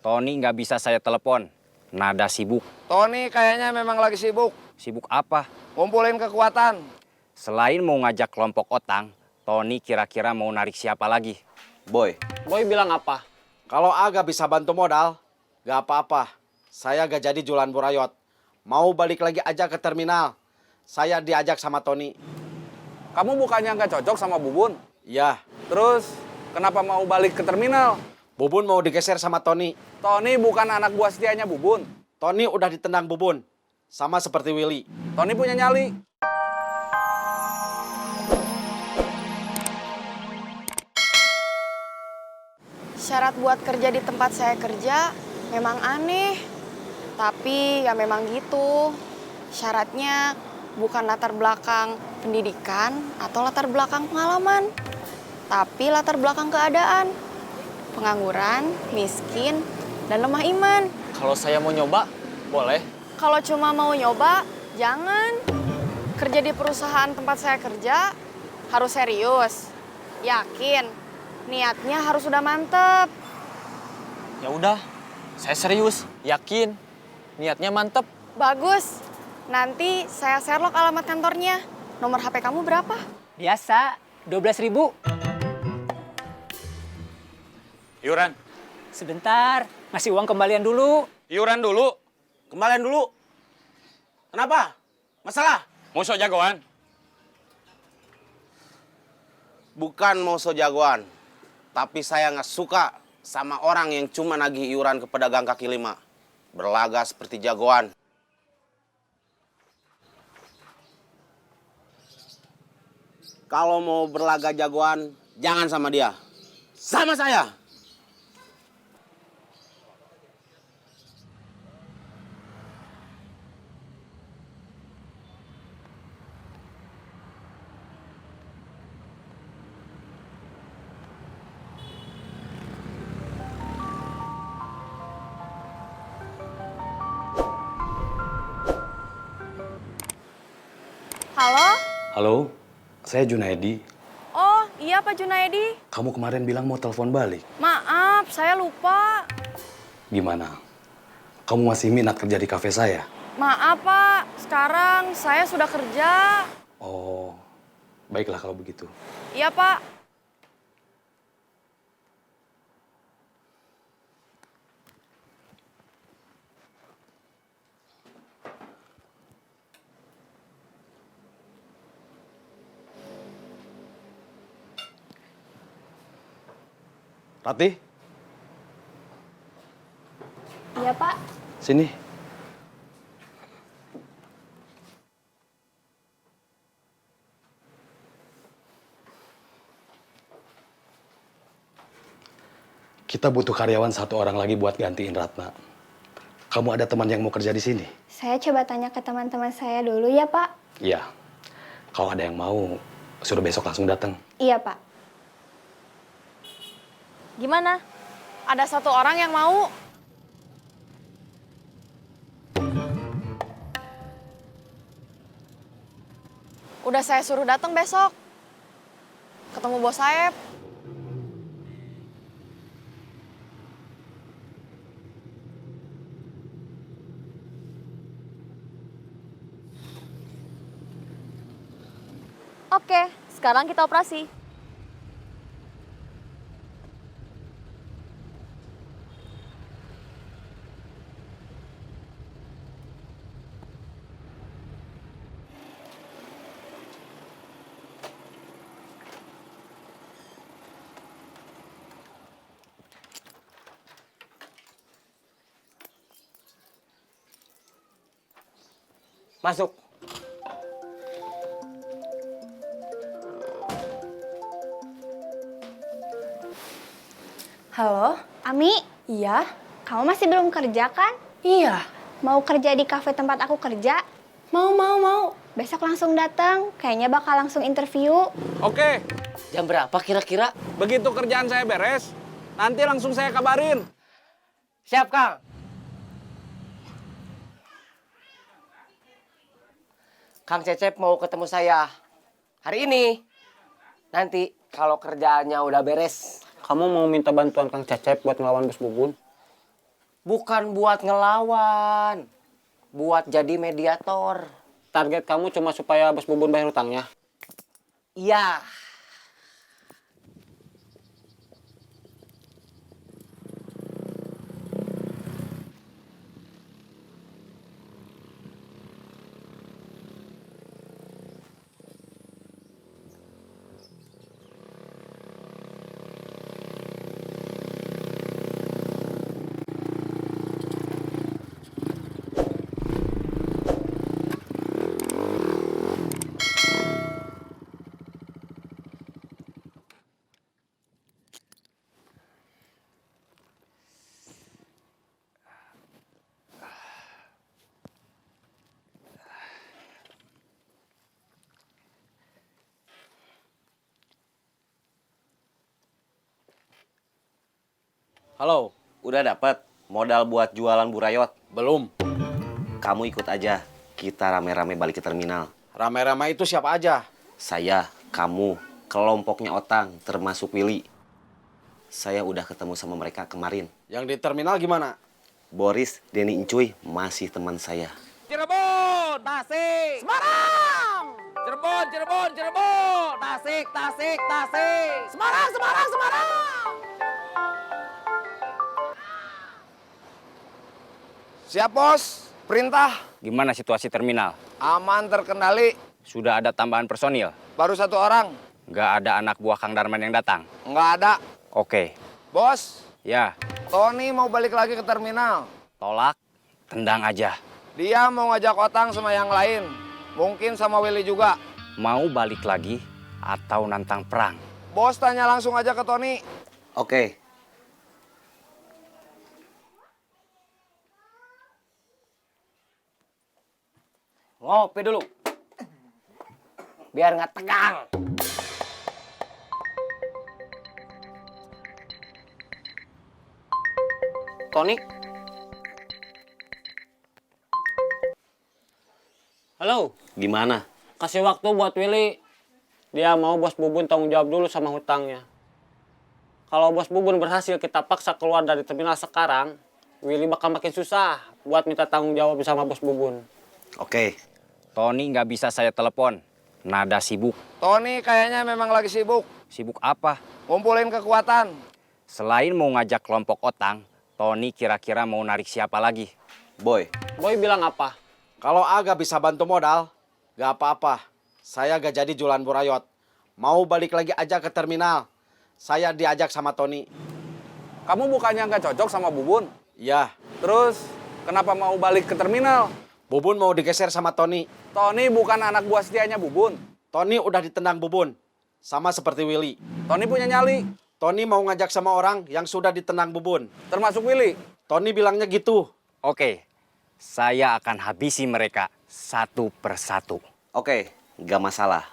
Tony nggak bisa saya telepon. Nada sibuk. Tony kayaknya memang lagi sibuk. Sibuk apa? Kumpulin kekuatan. Selain mau ngajak kelompok otang, Tony kira-kira mau narik siapa lagi? Boy bilang apa? Kalau Aga bisa bantu modal, gak apa-apa. Saya gak jadi jualan burayot. Mau balik lagi aja ke terminal. Saya diajak sama Tony. Kamu bukannya nggak cocok sama Bubun? Ya, Terus kenapa mau balik ke terminal? Bubun mau digeser sama Tony. Tony bukan anak buah setianya Bubun. Tony udah ditendang Bubun. Sama seperti Willy. Tony punya nyali. Syarat buat kerja di tempat saya kerja memang aneh. Tapi ya memang gitu. Syaratnya bukan latar belakang pendidikan atau latar belakang pengalaman. Tapi latar belakang keadaan. Pengangguran, miskin, dan lemah iman. Kalau saya mau nyoba, boleh. Kalau cuma mau nyoba, jangan. Kerja di perusahaan tempat saya kerja harus serius. Yakin, niatnya harus sudah mantep. Ya udah, saya serius, yakin, niatnya mantep. Bagus. Nanti saya share-log alamat kantornya. Nomor HP kamu berapa? Biasa, 12.000. Iuran. Sebentar, ngasih uang kembalian dulu. Iuran dulu. Kembalian dulu. Kenapa? Masalah? Musuh jagoan. Bukan mau so jagoan, tapi saya nggak suka sama orang yang cuma nagih iuran ke pedagang kaki lima. Berlaga seperti jagoan. Kalau mau berlaga jagoan, jangan sama dia. Sama saya. Halo? Halo, saya Junaedi. Oh, iya Pak Junaedi. Kamu kemarin bilang mau telepon balik. Maaf, saya lupa. Gimana? Kamu masih minat kerja di kafe saya? Maaf Pak, sekarang saya sudah kerja. Oh, baiklah kalau begitu. Iya Pak. Ratih, Iya Pak. Sini. Kita butuh karyawan satu orang lagi buat gantiin Ratna. Kamu ada teman yang mau kerja di sini? Saya coba tanya ke teman-teman saya dulu ya, Pak. Iya. Kalau ada yang mau, suruh besok langsung datang. Iya, Pak. Gimana? Ada satu orang yang mau? Udah saya suruh datang besok. Ketemu Bos Saeb. Oke, sekarang kita operasi. masuk. Halo, Ami? Iya? Kamu masih belum kerja kan? Iya. Mau kerja di kafe tempat aku kerja? Mau. Besok langsung datang, kayaknya bakal langsung interview. Oke, Jam berapa kira-kira? begitu kerjaan saya beres, nanti langsung saya kabarin. Siap, Kang. Kang Cecep mau ketemu saya hari ini. Nanti kalau kerjaannya udah beres. Kamu mau minta bantuan Kang Cecep buat ngelawan Bos Bubun? Bukan buat ngelawan, buat jadi mediator. Target kamu cuma supaya Bos Bubun bayar hutangnya? Iya. Halo, udah dapat modal buat jualan burayot? Belum. Kamu ikut aja, kita rame-rame balik ke terminal. Rame-rame itu siapa aja? Saya, kamu, kelompoknya Otang, termasuk Willy. Saya udah ketemu sama mereka kemarin. Yang di terminal gimana? Boris, Denny Incuy, masih teman saya. Cirebon, Tasik, Semarang. Cirebon, Cirebon, Cirebon. Tasik, Tasik, Tasik. Semarang, Semarang, Semarang. Siap, Bos. Perintah. Gimana situasi terminal? Aman terkendali. Sudah ada tambahan personil? Baru 1 orang. Nggak ada anak buah Kang Darman yang datang? Nggak ada. Oke. Bos, Ya, Tony mau balik lagi ke terminal. tolak, tendang aja. Dia mau ngajak Otang sama yang lain. Mungkin sama Willy juga. Mau balik lagi atau nantang perang? Bos tanya langsung aja ke Tony. Oke. Ngopi dulu. Biar nggak tegang. Tony? Halo, Gimana? kasih waktu buat Willy. Dia mau Bos Bubun tanggung jawab dulu sama hutangnya. Kalau Bos Bubun berhasil kita paksa keluar dari terminal sekarang, Willy bakal makin susah buat minta tanggung jawab sama Bos Bubun. Oke. Tony nggak bisa saya telepon. Nada sibuk. Tony kayaknya memang lagi sibuk. Sibuk apa? Ngumpulin kekuatan. Selain mau ngajak kelompok Otang, Tony kira-kira mau narik siapa lagi? Boy, Boy bilang apa? Kalau agak bisa bantu modal, gak apa-apa. Saya gak jadi jualan burayot. Mau balik lagi aja ke terminal. Saya diajak sama Tony. Kamu bukannya nggak cocok sama Bubun? Iya, Terus, kenapa mau balik ke terminal? Bubun mau digeser sama Tony. Tony bukan anak buah setianya Bubun. Tony udah ditendang Bubun. Sama seperti Willy. Tony punya nyali, Tony mau ngajak sama orang yang sudah ditendang Bubun. termasuk Willy. Tony bilangnya gitu. Oke, saya akan habisi mereka satu persatu. oke, nggak masalah.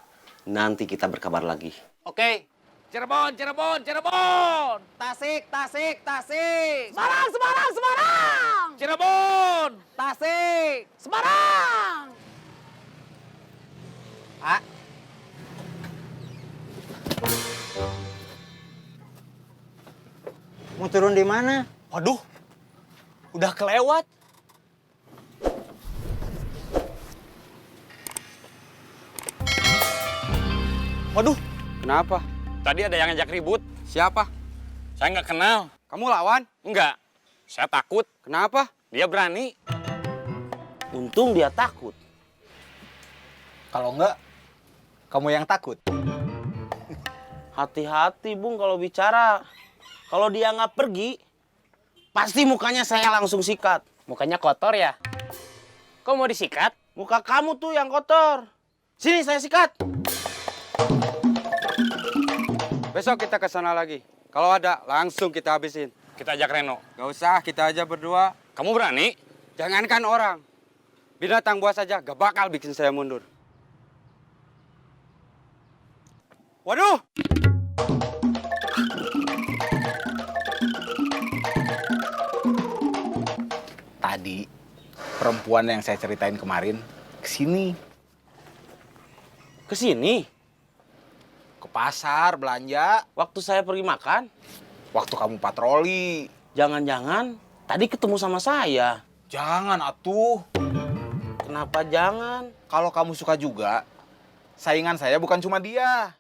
Nanti kita berkabar lagi. Oke. Cirebon, Cirebon, Cirebon. Tasik, Tasik, Tasik. Semarang, Semarang, Semarang. Cirebon, Tasik, Semarang. Ah, Mau turun di mana? Waduh, udah kelewat. Waduh, kenapa? tadi ada yang ngajak ribut. Siapa? Saya nggak kenal. Kamu lawan? Enggak, saya takut. Kenapa? Dia berani. Untung dia takut. Kalau enggak, kamu yang takut. Hati-hati, Bung, kalau bicara. Kalau dia nggak pergi, pasti mukanya saya langsung sikat. Mukanya kotor ya? Kok mau disikat? Muka kamu tuh yang kotor. Sini, saya sikat. Besok kita ke sana lagi. Kalau ada, langsung kita habisin. Kita ajak Reno. Gak usah, kita aja berdua. Kamu berani? Jangankan orang. Binatang buas saja gak bakal bikin saya mundur. Waduh! Tadi perempuan yang saya ceritain kemarin kesini, Kesini, ke pasar belanja waktu saya pergi makan, waktu kamu patroli. jangan-jangan Tadi ketemu sama saya. Jangan atuh. Kenapa jangan? Kalau kamu suka juga, saingan saya bukan cuma dia.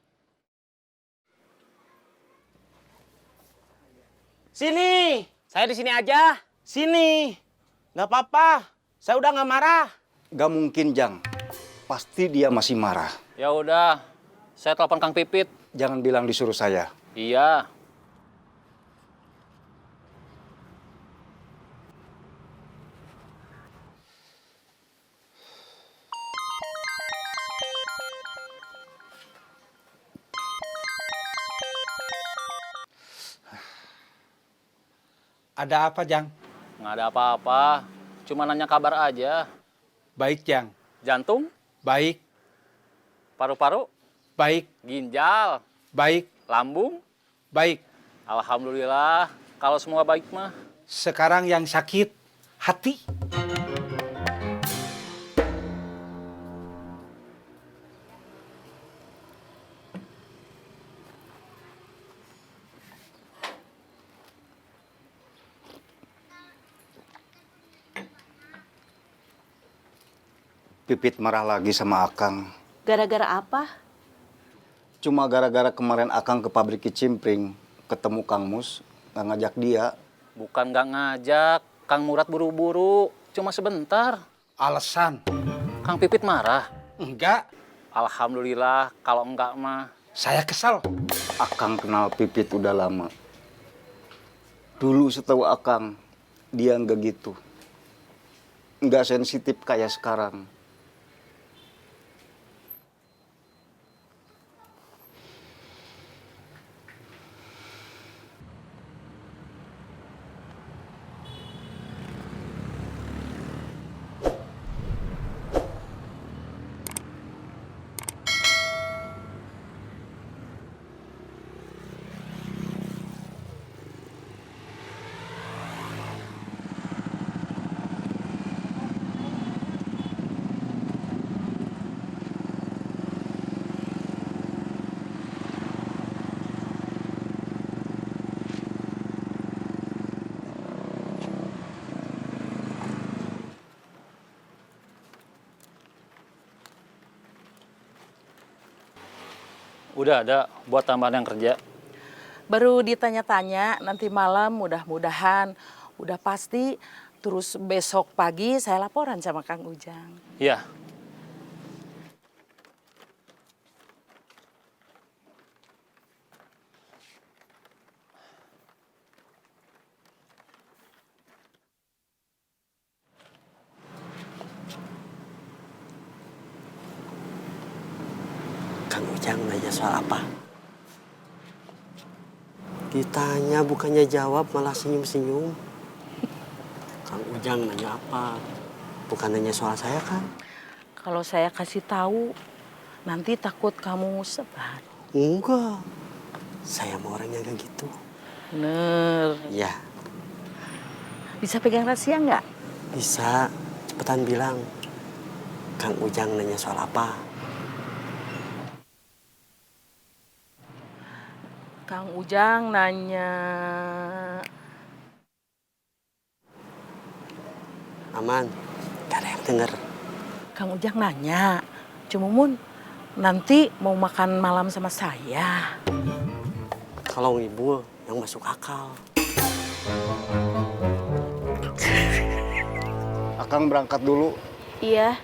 Sini, Saya di sini aja. sini. Nggak apa-apa. Saya udah nggak marah. Gak mungkin, Jang. Pasti dia masih marah. Ya udah, saya telepon Kang Pipit. Jangan bilang disuruh saya. Iya. Ada apa, Jang? Nggak ada apa-apa. Cuma nanya kabar aja. Baik, Jang. Jantung, Baik, paru-paru, baik, ginjal, baik, lambung. baik. Alhamdulillah, kalau semua baik mah. Sekarang yang sakit, hati. Pipit marah lagi sama Akang. Gara-gara apa? Cuma gara-gara kemarin Akang ke pabrik kicimpring, ketemu Kang Mus, nggak ngajak dia. Bukan nggak ngajak, Kang Murad buru-buru. Cuma sebentar. Alasan? Kang Pipit marah. Enggak. Alhamdulillah, kalau enggak mah. Saya kesal. Akang kenal Pipit udah lama. Dulu setahu Akang, dia nggak gitu. Nggak sensitif kayak sekarang. Udah ada buat tambahan yang kerja. Baru ditanya-tanya, nanti malam mudah-mudahan udah pasti. Terus besok pagi saya laporan sama Kang Ujang. Iya. Kang Ujang nanya soal apa? Ditanya bukannya jawab malah senyum-senyum. Kang Ujang nanya apa? Bukan nanya soal saya kan? Kalau saya kasih tahu, nanti takut kamu sebar. Enggak. Saya mau orangnya kayak gitu. Bener. Iya. Bisa pegang rahasia nggak? Bisa. Cepetan bilang. Kang Ujang nanya soal apa? Kang Ujang nanya... Aman. Gak ada yang denger. Kang Ujang nanya, Cemumun, nanti mau makan malam sama saya. Kalau ngibul, yang masuk akal. Akang berangkat dulu. Iya.